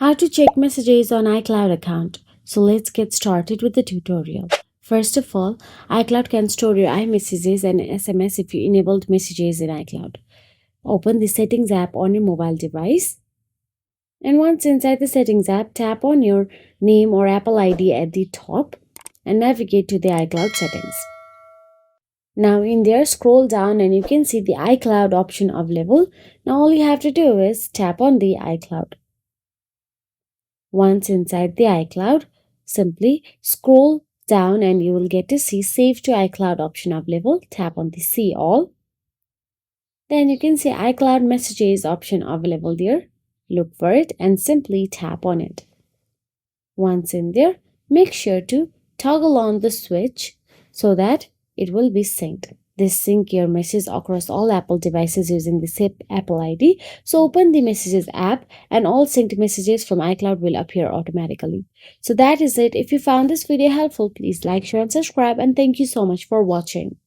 How to check messages on iCloud account. So let's get started with the tutorial. First of all, iCloud can store your iMessages and SMS if you enabled messages in iCloud. Open the Settings app on your mobile device. And once inside the Settings app, tap on your name or Apple ID at the top and navigate to the iCloud settings. Now in there, scroll down and you can see the iCloud option available. Now all you have to do is tap on the iCloud. Once inside the iCloud, simply scroll down and you will get to see Save to iCloud option available. Tap on the See All. Then you can see iCloud Messages option available there. Look for it and simply tap on it. Once in there, make sure to toggle on the switch so that it will be synced. This sync your message across all Apple devices using the SIP Apple ID. So open the Messages app and all synced messages from iCloud will appear automatically. So that is it. If you found this video helpful, please like, share and subscribe, and thank you so much for watching.